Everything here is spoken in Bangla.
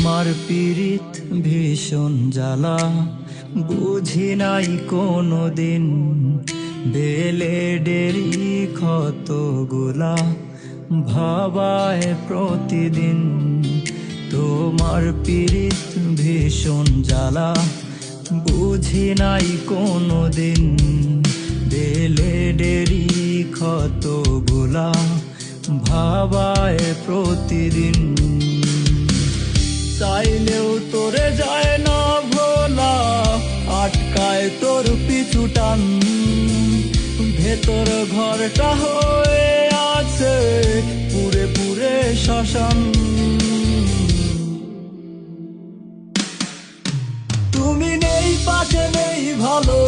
তোমার পীড়িত ভীষণ জ্বালা, বুঝি নাই কোনো দিন। বেলেডেরই ক্ষতগুলা ভাবায় প্রতিদিন। তোমার পীড়িত ভীষণ জ্বালা, বুঝি নাই কোনো দিন। বেলেডেরই ক্ষতগুলা ভাবায় প্রতিদিন। চাইলেও তোরে যায় না ভোলা, আটকায় তোর পিছু টান। ভেতর ঘরটা হয়ে আছে পুরে পুরে শ্মশান। তুমি নেই পাশে, নেই ভালো